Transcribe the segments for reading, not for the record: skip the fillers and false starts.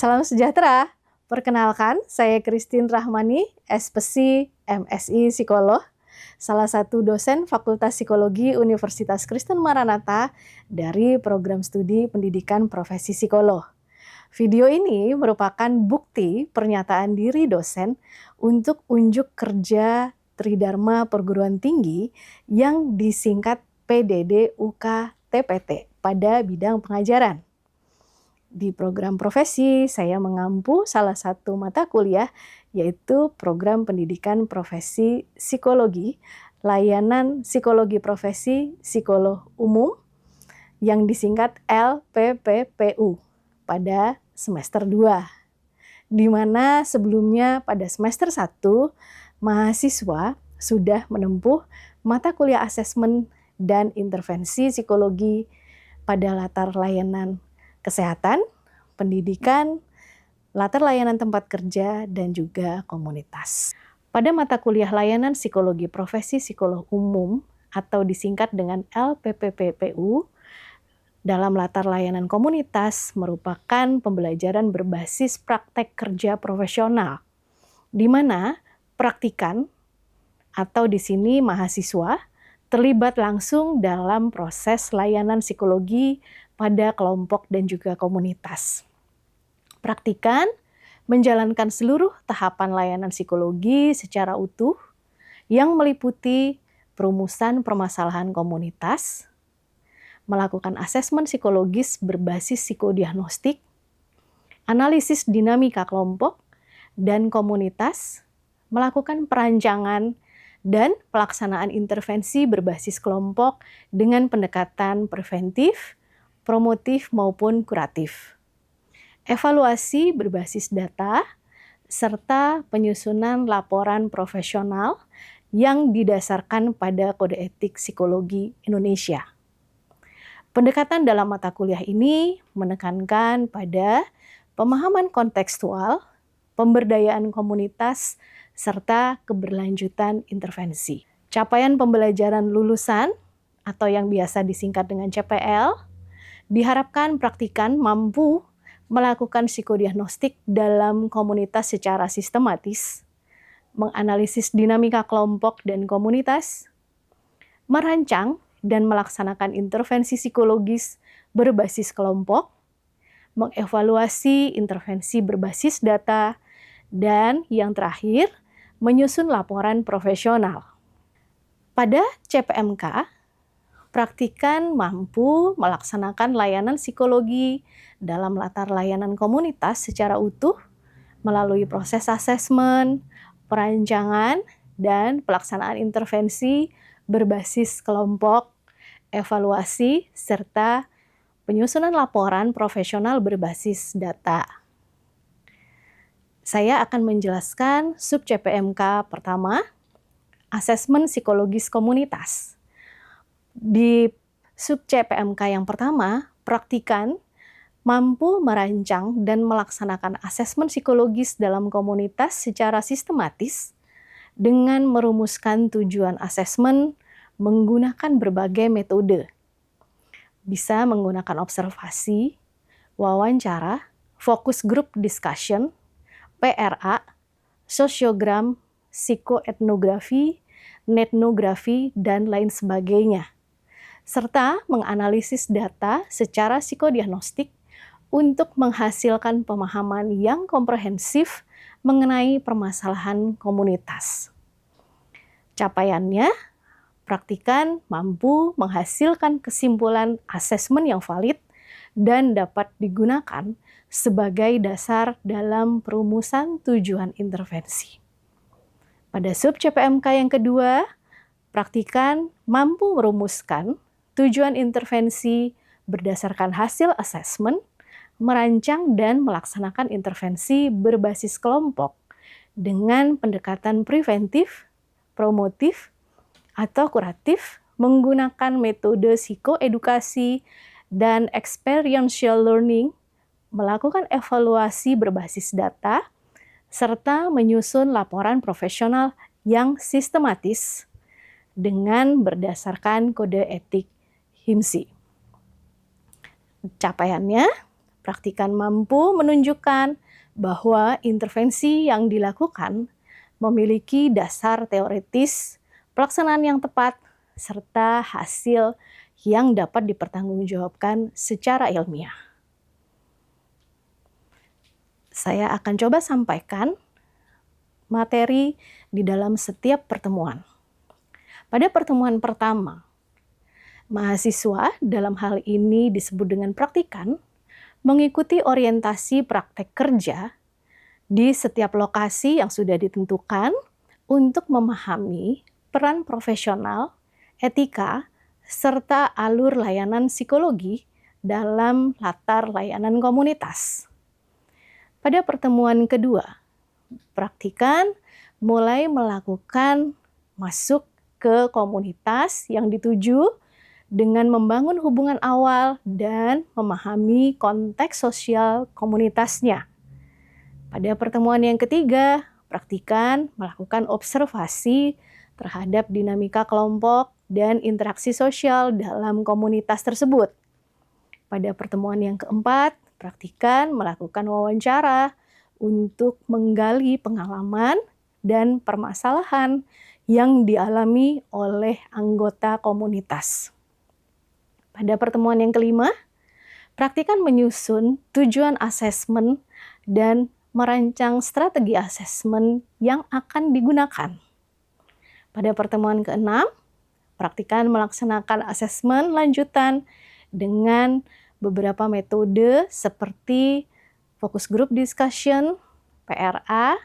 Salam sejahtera. Perkenalkan, saya Christine Rahmani, SPSI, MSI Psikolog, salah satu dosen Fakultas Psikologi Universitas Kristen Maranatha dari program studi pendidikan profesi psikolog. Video ini merupakan bukti pernyataan diri dosen untuk unjuk kerja Tridharma Perguruan Tinggi yang disingkat PDD UK TPT pada bidang pengajaran. Di program profesi, saya mengampu salah satu mata kuliah, yaitu program pendidikan profesi psikologi, layanan psikologi profesi psikolog umum, yang disingkat LPPPU pada semester 2. Di mana sebelumnya pada semester 1, mahasiswa sudah menempuh mata kuliah asesmen dan intervensi psikologi pada latar layanan kesehatan, pendidikan, latar layanan tempat kerja, dan juga komunitas. Pada mata kuliah layanan psikologi profesi psikolog umum atau disingkat dengan LPPPU, dalam latar layanan komunitas merupakan pembelajaran berbasis praktek kerja profesional, di mana praktikan atau di sini mahasiswa terlibat langsung dalam proses layanan psikologi pada kelompok dan juga komunitas. Praktikan menjalankan seluruh tahapan layanan psikologi secara utuh yang meliputi perumusan permasalahan komunitas, melakukan asesmen psikologis berbasis psikodiagnostik, analisis dinamika kelompok dan komunitas, melakukan perancangan dan pelaksanaan intervensi berbasis kelompok dengan pendekatan preventif, promotif maupun kuratif. Evaluasi berbasis data, serta penyusunan laporan profesional yang didasarkan pada Kode Etik Psikologi Indonesia. Pendekatan dalam mata kuliah ini menekankan pada pemahaman kontekstual, pemberdayaan komunitas, serta keberlanjutan intervensi. Capaian pembelajaran lulusan atau yang biasa disingkat dengan CPL, diharapkan praktikan mampu melakukan psikodiagnostik dalam komunitas secara sistematis, menganalisis dinamika kelompok dan komunitas, merancang dan melaksanakan intervensi psikologis berbasis kelompok, mengevaluasi intervensi berbasis data, dan yang terakhir, menyusun laporan profesional. Pada CPMK, praktikan mampu melaksanakan layanan psikologi dalam latar layanan komunitas secara utuh melalui proses asesmen, perancangan, dan pelaksanaan intervensi berbasis kelompok, evaluasi, serta penyusunan laporan profesional berbasis data. Saya akan menjelaskan sub CPMK pertama, asesmen psikologis komunitas. Di sub CPMK yang pertama, praktikan mampu merancang dan melaksanakan asesmen psikologis dalam komunitas secara sistematis dengan merumuskan tujuan asesmen menggunakan berbagai metode. Bisa menggunakan observasi, wawancara, focus group discussion, PRA, sosiogram, psikoetnografi, netnografi, dan lain sebagainya, serta menganalisis data secara psikodiagnostik untuk menghasilkan pemahaman yang komprehensif mengenai permasalahan komunitas. Capaiannya, praktikan mampu menghasilkan kesimpulan asesmen yang valid dan dapat digunakan sebagai dasar dalam perumusan tujuan intervensi. Pada sub CPMK yang kedua, praktikan mampu merumuskan tujuan intervensi berdasarkan hasil asesmen, merancang dan melaksanakan intervensi berbasis kelompok dengan pendekatan preventif, promotif, atau kuratif menggunakan metode psikoedukasi dan experiential learning, melakukan evaluasi berbasis data, serta menyusun laporan profesional yang sistematis dengan berdasarkan kode etik HIMSI. Capaiannya, praktikan mampu menunjukkan bahwa intervensi yang dilakukan memiliki dasar teoritis, pelaksanaan yang tepat, serta hasil yang dapat dipertanggungjawabkan secara ilmiah. Saya akan coba sampaikan materi di dalam setiap pertemuan. Pada pertemuan pertama, mahasiswa dalam hal ini disebut dengan praktikan, mengikuti orientasi praktek kerja di setiap lokasi yang sudah ditentukan untuk memahami peran profesional, etika, serta alur layanan psikologi dalam latar layanan komunitas. Pada pertemuan kedua, praktikan mulai melakukan masuk ke komunitas yang dituju dengan membangun hubungan awal dan memahami konteks sosial komunitasnya. Pada pertemuan yang ketiga, praktikan melakukan observasi terhadap dinamika kelompok dan interaksi sosial dalam komunitas tersebut. Pada pertemuan yang keempat, praktikan melakukan wawancara untuk menggali pengalaman dan permasalahan yang dialami oleh anggota komunitas. Pada pertemuan yang kelima, praktikan menyusun tujuan asesmen dan merancang strategi asesmen yang akan digunakan. Pada pertemuan keenam, praktikan melaksanakan asesmen lanjutan dengan beberapa metode seperti focus group discussion, PRA,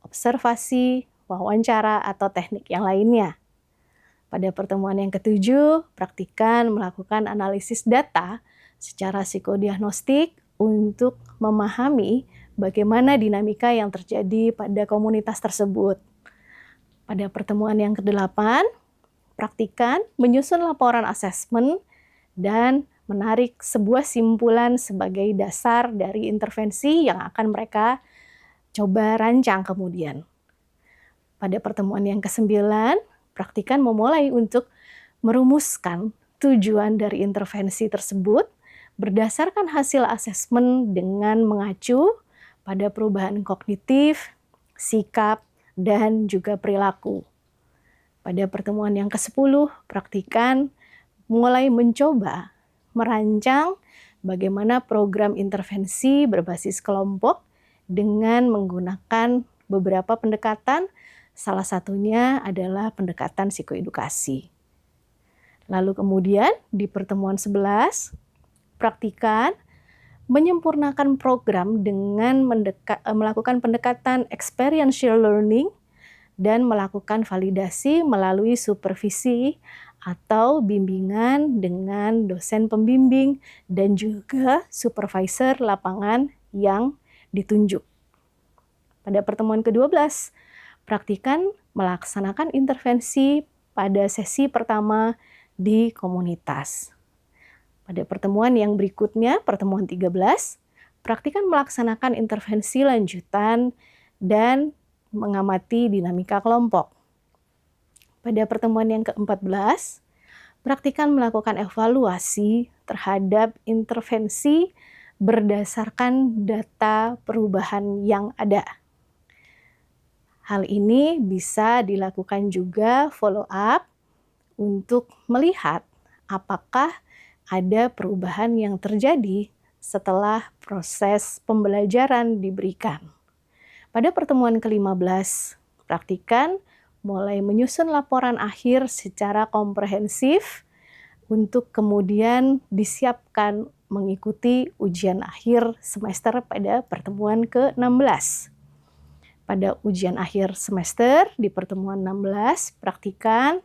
observasi, wawancara, atau teknik yang lainnya. Pada pertemuan yang ketujuh, praktikan melakukan analisis data secara psikodiagnostik untuk memahami bagaimana dinamika yang terjadi pada komunitas tersebut. Pada pertemuan yang kedelapan, praktikan menyusun laporan asesmen dan menarik sebuah simpulan sebagai dasar dari intervensi yang akan mereka coba rancang kemudian. Pada pertemuan yang kesembilan, praktikan memulai untuk merumuskan tujuan dari intervensi tersebut berdasarkan hasil asesmen dengan mengacu pada perubahan kognitif, sikap, dan juga perilaku. Pada pertemuan yang ke-10, praktikan mulai mencoba merancang bagaimana program intervensi berbasis kelompok dengan menggunakan beberapa pendekatan, salah satunya adalah pendekatan psikoedukasi. Lalu kemudian di pertemuan 11, praktikan menyempurnakan program dengan melakukan pendekatan experiential learning dan melakukan validasi melalui supervisi atau bimbingan dengan dosen pembimbing dan juga supervisor lapangan yang ditunjuk. Pada pertemuan ke-12, praktikan melaksanakan intervensi pada sesi pertama di komunitas. Pada pertemuan yang berikutnya, pertemuan 13, praktikan melaksanakan intervensi lanjutan dan mengamati dinamika kelompok. Pada pertemuan yang ke-14, praktikan melakukan evaluasi terhadap intervensi berdasarkan data perubahan yang ada. Hal ini bisa dilakukan juga follow up untuk melihat apakah ada perubahan yang terjadi setelah proses pembelajaran diberikan. Pada pertemuan ke-15, praktikan mulai menyusun laporan akhir secara komprehensif untuk kemudian disiapkan mengikuti ujian akhir semester pada pertemuan ke-16. Pada ujian akhir semester di pertemuan 16, praktikan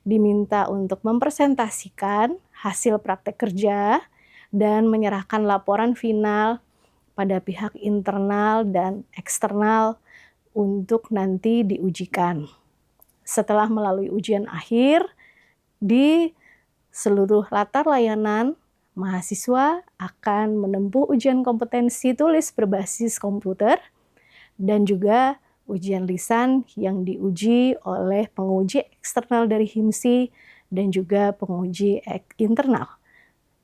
diminta untuk mempresentasikan hasil praktek kerja dan menyerahkan laporan final pada pihak internal dan eksternal untuk nanti diujikan. Setelah melalui ujian akhir, di seluruh latar layanan, mahasiswa akan menempuh ujian kompetensi tulis berbasis komputer dan juga ujian lisan yang diuji oleh penguji eksternal dari HIMSI dan juga penguji internal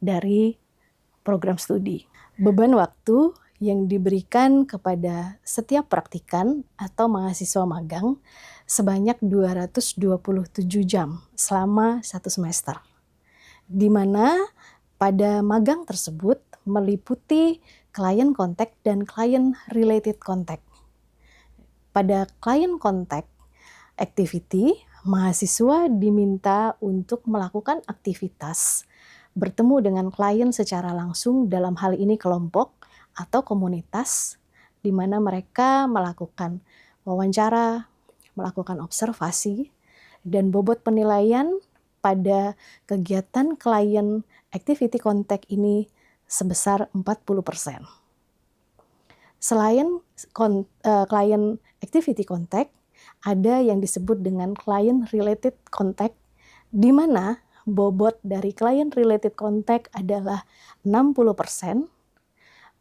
dari program studi. Beban waktu yang diberikan kepada setiap praktikan atau mahasiswa magang sebanyak 227 jam selama 1 semester. Di mana pada magang tersebut meliputi client contact dan client related contact. Pada client contact activity, mahasiswa diminta untuk melakukan aktivitas bertemu dengan klien secara langsung, dalam hal ini kelompok atau komunitas, di mana mereka melakukan wawancara, melakukan observasi, dan bobot penilaian pada kegiatan klien activity contact ini sebesar 40%. Selain client activity contact, ada yang disebut dengan client related contact, di mana bobot dari client related contact adalah 60%.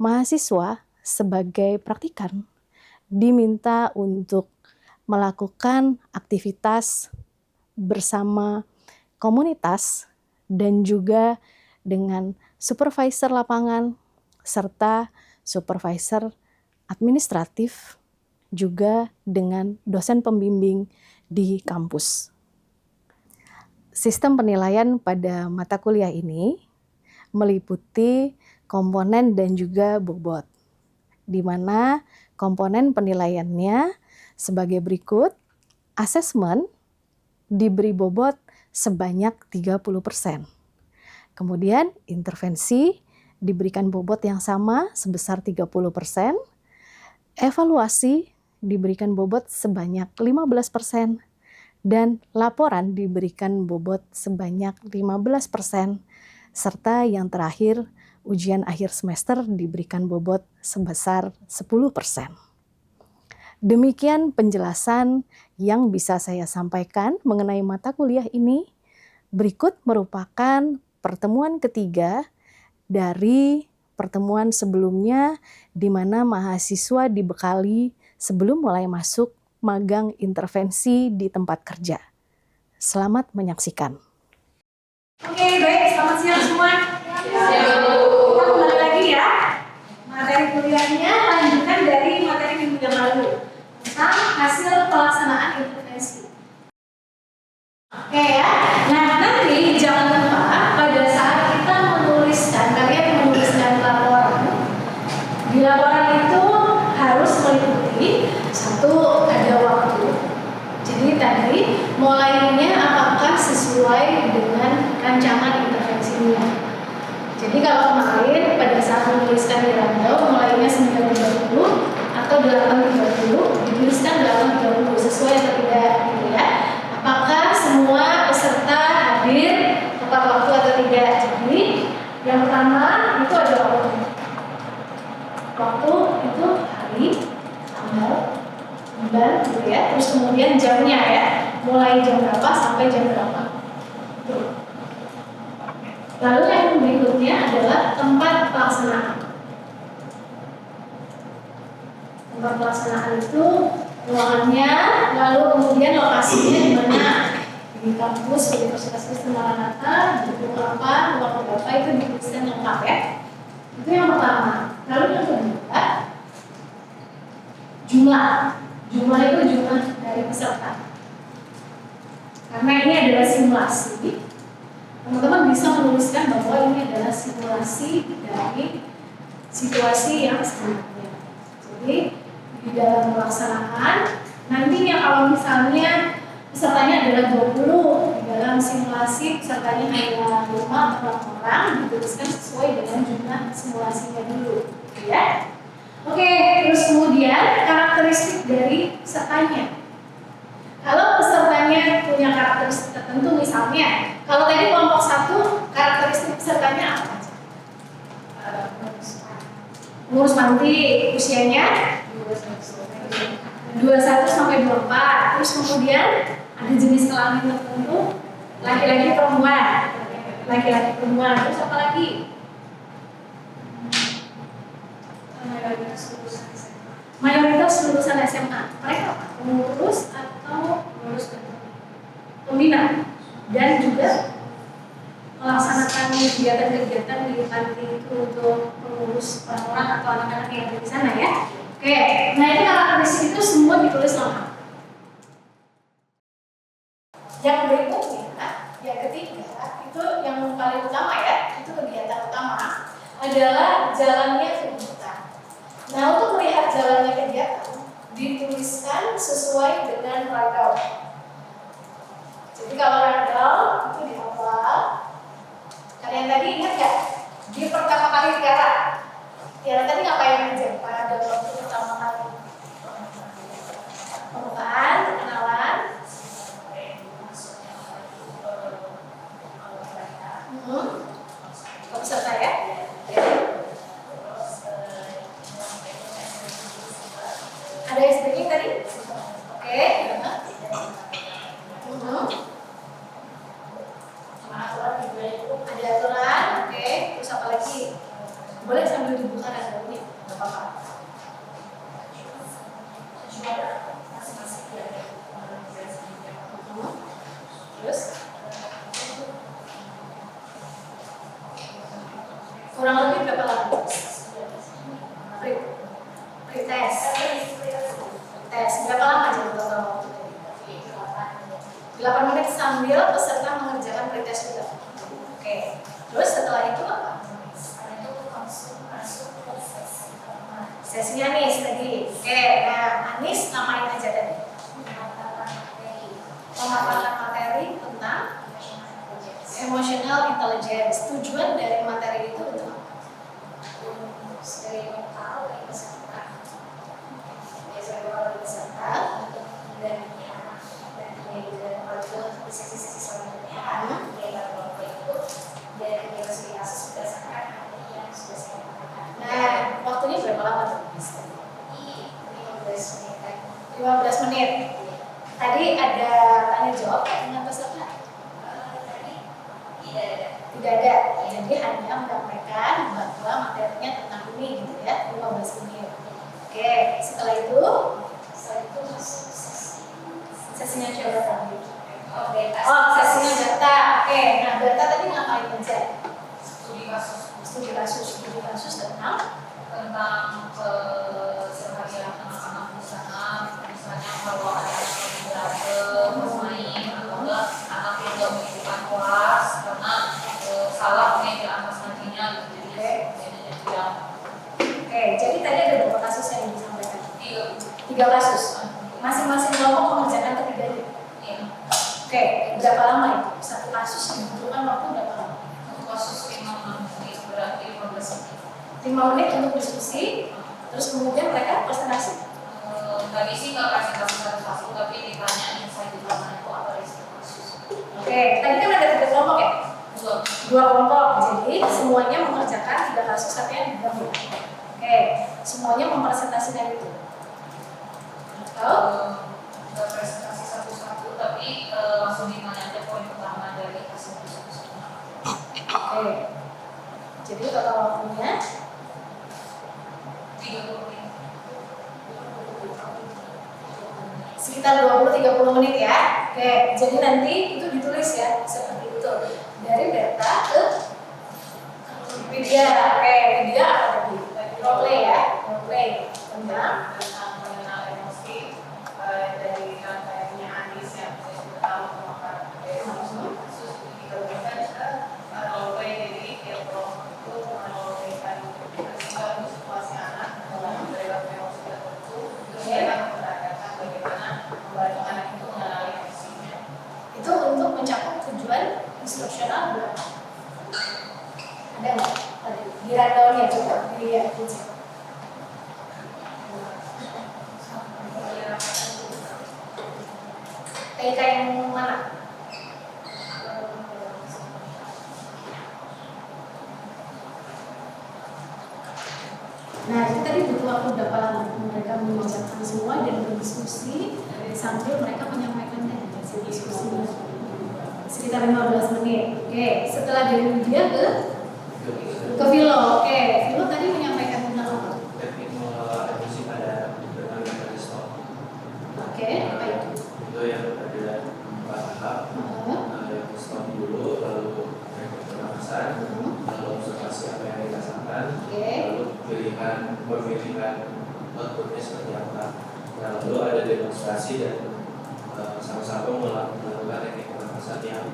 Mahasiswa sebagai praktikan diminta untuk melakukan aktivitas bersama komunitas dan juga dengan supervisor lapangan serta supervisor administratif, juga dengan dosen pembimbing di kampus. Sistem penilaian pada mata kuliah ini meliputi komponen dan juga bobot, di mana komponen penilaiannya sebagai berikut. Asesmen diberi bobot sebanyak 30%. Kemudian intervensi diberikan bobot yang sama sebesar 30%. Evaluasi diberikan bobot sebanyak 15%. Dan laporan diberikan bobot sebanyak 15%, serta yang terakhir, ujian akhir semester diberikan bobot sebesar 10%. Demikian penjelasan yang bisa saya sampaikan mengenai mata kuliah ini. Berikut merupakan pertemuan ketiga dari pertemuan sebelumnya, di mana mahasiswa dibekali sebelum mulai masuk magang intervensi di tempat kerja. Selamat menyaksikan. Oke, baik. Selamat siang semua. Kita kembali lagi ya. Materi kuliahnya lanjutan dari materi minggu yang lalu tentang hasil pelaksanaan intervensi. Oke ya. Nah, nanti jangan lupa pada saat kita kalian menuliskan laporan. Di laporan itu harus meliputi satu, ada waktu. Jadi tadi mulainya apakah sesuai dengan rancangan intervensinya. Jadi kalau kemarin pada saat menuliskan di rundown mulainya 9.30 atau 8.30, dituliskan 8.30 sesuai atau tidak gitu ya. Apakah semua peserta hadir tepat waktu atau tidak. Jadi yang pertama itu ada waktu. Waktu itu hari, tanggal, bulan gitu ya. Terus kemudian jamnya ya. Mulai jam berapa sampai jam berapa. Tuh. Lalu yang berikutnya adalah tempat pelaksanaan. Tempat pelaksanaan itu ruangannya, lalu kemudian lokasinya di mana, di kampus Universitas Kristen Maranatha, di ruang berapa itu dituliskan lengkap ya. Itu yang pertama. Lalu yang kedua, jumlah. Jumlah itu jumlah dari peserta. Karena ini adalah simulasi, teman-teman bisa menuliskan bahwa ini adalah simulasi dari situasi yang sebenarnya. Jadi di dalam pelaksanaan nantinya kalau misalnya pesertanya adalah 20, di dalam simulasi pesertanya hanya 5 atau 6 orang, dituliskan sesuai dengan jumlah simulasinya dulu, ya. Oke, terus kemudian karakteristik dari pesertanya. Kalau pesertanya punya karakteristik tertentu, misalnya kalau tadi kelompok 1 karakteristik pesertanya apa aja? Pengurus panti, usianya 21 sampai 24. Terus kemudian ada jenis kelamin tertentu, laki-laki perempuan. Laki-laki perempuan. Terus apa lagi? Mayoritas lulusan SMA. Mereka apa? Pengurus atau pengurus pembina, dan juga melaksanakan kegiatan-kegiatan di panti itu untuk semua ditulis lengkap. Yang berikutnya, yang ketiga, itu yang paling utama ya, itu kegiatan utama adalah jalannya kegiatan. Nah, untuk melihat jalannya kegiatan, dituliskan sesuai dengan ragam. Jadi kalau ragam itu dihafal. Kalian tadi ingat ya? Di pertama kali Tiara tadi ngapain aja pada waktu pertama kali? Pembukaan, kenalan. Peserta ya? Ada yang speaking tadi? Oke. Ada aturan, oke. Terus apa lagi? Boleh sambil dibuka dan ini, nggak apa-apa. Terus? Kurang lebih berapa lama? Pretest. Tes berapa lama aja total waktu? 8 menit sambil peserta mengerjakan pretest juga. Oke. Terus setelah itu apa? Sesinya Anis tadi. Oke. Nah, Anis namain aja tadi. Pemaparan materi tentang emotional intelligence. Tujuan dari materi itu untuk apa? Dari mental dari peserta. Dari peserta dan sesi-sesi selanjutnya kegiatan kelompok itu dari kegiatan kasus berdasarkan materi yang sudah saya katakan. Nah, waktunya berapa lama tuh? 15 menit. 15 menit. Tadi ada tanya jawab dengan peserta? Tadi tidak ada. Jadi hanya menyampaikan bahwa materinya tentang ini gitu ya, 15 menit. Oke, setelah itu masuk sesinya coba tadi. Oh, sesinya data. Oke, nah data tadi ngapain aja? Studi kasus tentang keseharian anak-anak di sana, misalnya kalau ada anak yang berantem, bermain, atau enggak anak yang nggak mengikuti kelas karena salah mengambil atas nantinya gitu. Oke, jadi tadi ada berapa kasus yang disampaikan? 3 kasus. Masing-masing kelompok mengerjakan ketiganya. Oke, berapa lama itu? Satu kasus dibutuhkan waktu berapa lama? Satu kasus 5 menit, berarti 15 menit. 5 menit untuk diskusi, terus kemudian mereka presentasi. Tadi sih nggak presentasi satu-satu, tapi ditanya insight di mana itu apa risiko kasus. Oke, tadi kan ada 3 kelompok ya? 2 kelompok, jadi semuanya mengerjakan 3 kasus artinya digabung. Oke, semuanya mempresentasikan itu. Nggak presentasi satu-satu, tapi langsung ditanya aja poin pertama dari hasil diskusi. Oke, jadi total waktunya 30 menit. sekitar 20-30 menit ya. Oke, jadi nanti itu ditulis ya, seperti itu. Dari data ke media. Oke, media apa tadi? Role play ya, role play tentang mengenal emosi dari rangkaiannya Anis yang saya sudah tahu memaparkan kasus dikembangkan ke role play. Jadi tiap kelompok itu merole-playkan situasi anak dalam perilaku emosi tertentu, terus mereka memperagakan bagaimana membantu anak itu mengenali emosinya. itu untuk mencakup tujuan instruksional berapa? Ada nggak? Tadi di rundown-nya coba dilihat aja. TK yang mana? Nah, itu tadi butuh waktu berapa lama mereka mengerjakan semua dan berdiskusi sambil mereka menyampaikan hasil diskusinya. Sekitar 15 menit. Oke, setelah dari media ke Vilo. Oke, Vilo tadi menyampaikan tentang apa? Teknik mengelola emosi pada berbagai peristiwa. Oke, apa itu? Itu yang ada 4 tahap. Yang stop dulu, lalu pernafasan, lalu observasi apa yang dirasakan, lalu pemilihan outputnya seperti apa. Nah, lalu ada ada demonstrasi dan sama-sama melakukan teknik pernafasan yang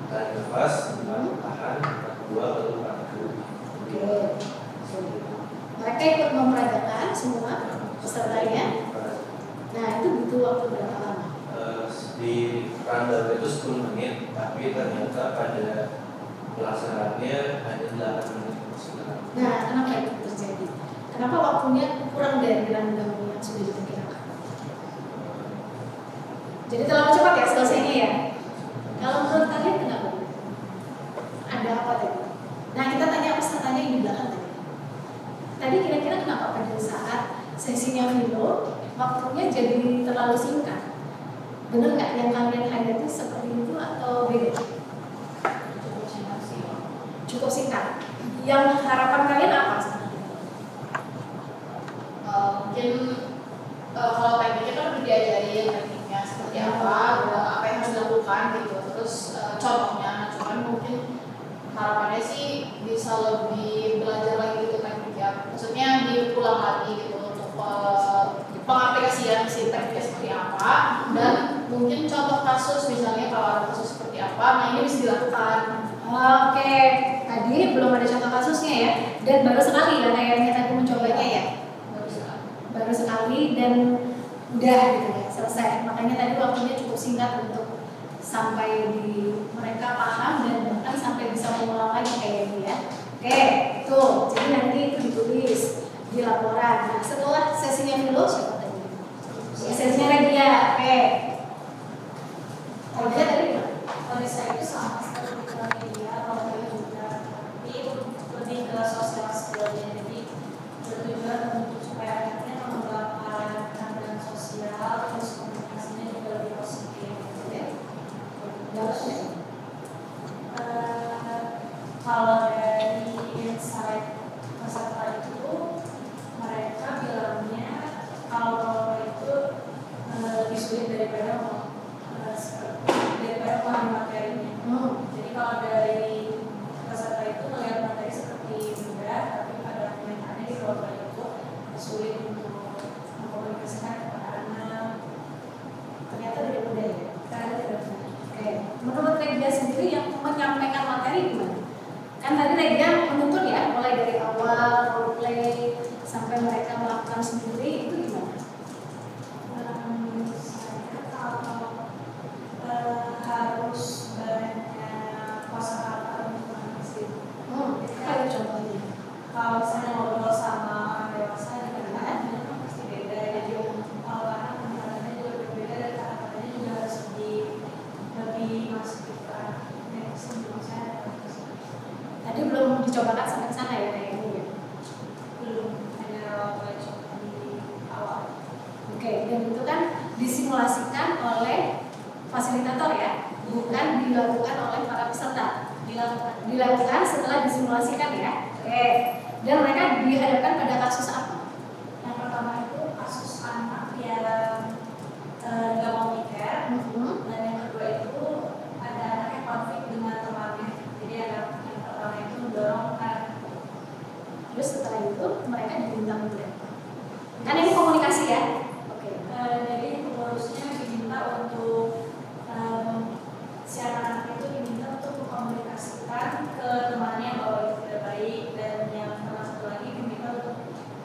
tarik nafas, tahan, dua lalu tahan. Oke. Mereka ikut memperagakan semua pesertanya. Nah itu butuh waktu berapa lama? Di rundown itu 10 menit, tapi ternyata pada pelaksanaannya hanya 8 menit. Nah kenapa itu terjadi? Kenapa waktunya kurang dari rundown yang sudah diperkirakan? Jadi terlalu cepat ya selesainya ya? Kalau menurut kalian kenapa? Ada apa tadi? Nah kita tanya pesertanya yang di belakang tadi. Tadi kira-kira kenapa pada saat sesinya Vilo waktunya jadi terlalu singkat? Bener nggak yang kalian hayati seperti itu atau beda? Cukup singkat. Yang harapan kalian apa sebenarnya? Mungkin kalau tekniknya kan udah diajarin tekniknya seperti apa yang harus dilakukan gitu. Terus contohnya, cuman mungkin harapannya sih bisa lebih belajar lagi gitu tekniknya. Maksudnya diulang lagi gitu untuk pengaplikasian si tekniknya seperti apa, dan mungkin contoh kasus misalnya kalau ada kasus seperti apa, nah ini bisa dilakukan. Oke, tadi belum ada contoh kasusnya ya, dan baru sekali ya kayaknya tadi mencobanya ya. Baru sekali dan udah gitu ya, selesai. Makanya tadi waktunya cukup singkat untuk sampai di mereka paham dan bahkan sampai bisa mengulang lagi kayak ini ya. Oke, tuh, jadi nanti itu ditulis di laporan. Nah, setelah sesinya dulu siapa tadi? Sesinya Regia. Oke. Regia tadi gimana? Kalau saya itu sama seperti media, kalau saya juga, tapi lebih ke sosial skillnya. Jadi bertujuan untuk supaya anaknya mengembangkan keterampilan sosial, terus komunikasinya juga lebih positif. Kalau dari insight peserta itu, mereka bilangnya kalau itu lebih sulit daripada paham materinya. Jadi kalau dari peserta itu melihat materi seperti mudah, tapi pada kenyataannya di luar itu sulit untuk mengkomunikasikan kepada anak. Ternyata tidak mudah ya. Ternyata tidak mudah. Oke. Menurut Regia sendiri yang menyampaikan materi gimana? Kan tadi Regia menuntun ya, mulai dari awal role play sampai mereka melakukan sendiri, itu gimana? Saya kalau harus banyak kosakata untuk mengatasi. Apa itu contohnya? Kalau misalnya ngobrol sama orang dewasa dengan anak kan pasti beda. Jadi kalau anak kata-katanya juga berbeda dan kata-katanya juga harus lebih masuk ke arah sebelum saya. Tadi belum dicobakan sampai ke sana ya kayak ini ya. Belum, hanya coba di awal. Oke, dan itu kan disimulasikan oleh fasilitator ya, bukan dilakukan oleh para peserta. Dilakukan setelah disimulasikan ya. Oke. Dan mereka dihadapkan pada kasus apa? Yang pertama itu kasus anak yang nggak mau nikah, dan yang kedua itu ada anak yang konflik dengan temannya. Jadi ada yang pertama itu mendorong kan. Terus setelah itu mereka diminta untuk apa? Kan ini komunikasi ya. Oke. Jadi pengurusnya diminta untuk si anak-anak itu diminta untuk mengkomunikasikan ke temannya bahwa itu tidak baik, dan yang salah satu lagi diminta untuk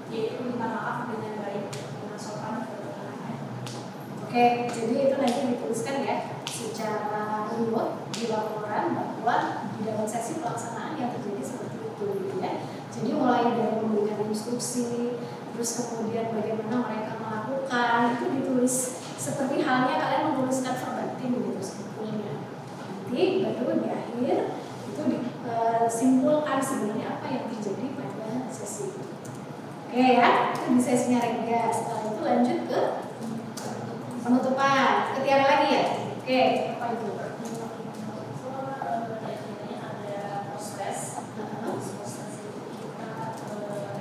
yaitu minta maaf dengan baik, dengan sopan ke temannya. Oke, jadi itu nanti dituliskan ya secara remote di laporan bahwa di dalam sesi pelaksanaan yang terjadi seperti itu gitu ya. Jadi mulai dari memberikan instruksi, terus kemudian bagaimana mereka melakukan, itu ditulis seperti halnya kalian menuliskan verbatim gitu sebetulnya. Nanti baru di akhir itu disimpulkan sebenarnya apa yang terjadi pada sesi itu. Oke ya, itu di sesinya Regia. Setelah itu lanjut ke penutupan. Ketiga lagi ya. Oke, apa itu? Ada proses itu kita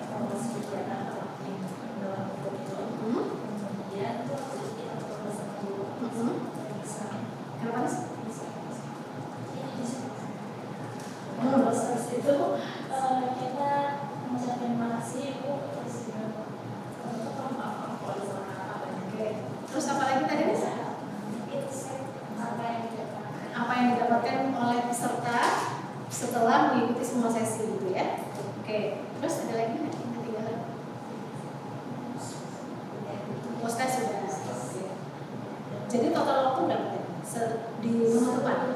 evaluasi kegiatan dalam kemudian kita proses dulu. Kenapa sih? Proses itu kita mengucapkan terima kasih Bu untuk didapatkan oleh peserta setelah mengikuti semua sesi gitu ya. Oke, terus ada lagi nggak yang ketinggalan? Post-test sudah. Oke. Jadi total waktu berapa ya? Di penutupan?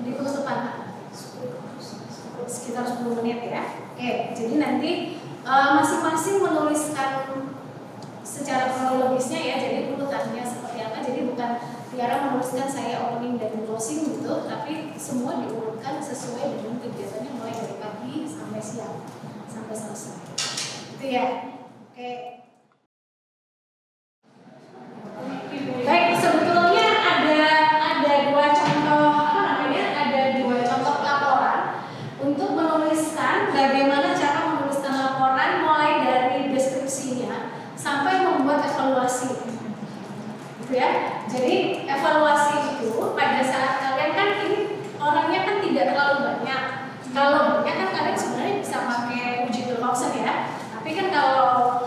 Di penutupan sekitar 10 menit ya. Oke, jadi nanti masing-masing menuliskan secara kronologisnya ya, jadi urutannya seperti apa. Jadi bukan Tiara menuliskan saya opening dan closing gitu, tapi semua diurutkan sesuai dengan kegiatannya mulai dari pagi sampai siang sampai selesai. Itu ya. Oke. Baik, sebetulnya ada dua contoh laporan untuk menuliskan bagaimana cara menuliskan laporan mulai dari deskripsinya sampai membuat evaluasi. Gitu ya. Jadi evaluasi itu pada saat kalian kan ini orangnya kan tidak terlalu banyak. Kalau banyak kan kalian sebenarnya bisa pakai uji Lawson ya. Tapi kan kalau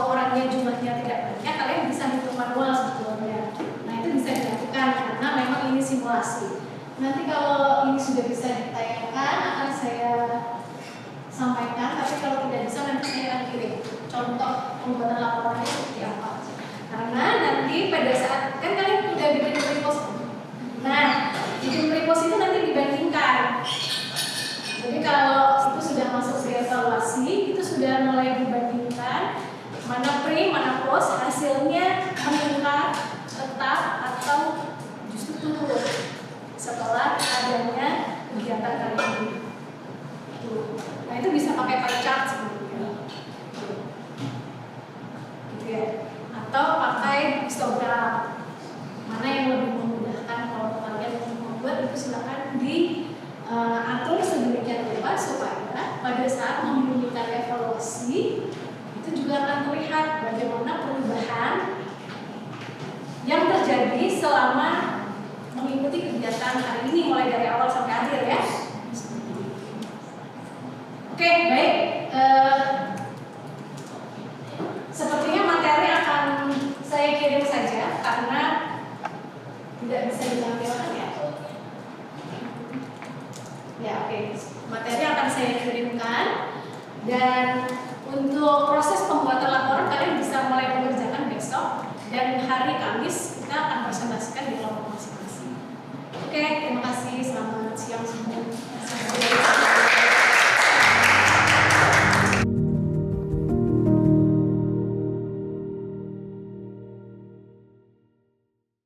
orangnya jumlahnya tidak banyak, kalian bisa hitung manual sebetulnya. Nah itu bisa dilakukan karena memang ini simulasi. Nanti kalau ini sudah bisa ditayangkan akan saya sampaikan. Tapi kalau tidak bisa nanti saya akan kirim contoh pembuatan laporannya seperti apa. Karena nanti pada saat kan kalian udah bikin pre-post. Nah, bikin pre-post itu nanti dibandingkan. Jadi kalau itu sudah masuk ke evaluasi, itu sudah mulai dibandingkan mana pre, mana post, hasilnya meningkat, tetap atau justru turun setelah adanya kegiatan kalian ini. Nah itu bisa pakai pie chart sebenarnya. Gitu ya. Atau pakai histogram, mana yang lebih memudahkan kalau kalian membuat itu silakan diatur sedemikian rupa supaya pada saat membunyikan evaluasi itu juga akan terlihat bagaimana perubahan yang terjadi selama mengikuti kegiatan hari ini mulai dari awal sampai akhir ya. Oke, baik. Sepertinya materi akan saya kirim saja karena tidak bisa ditampilkan ya. Ya oke. Materi akan saya kirimkan dan untuk proses pembuatan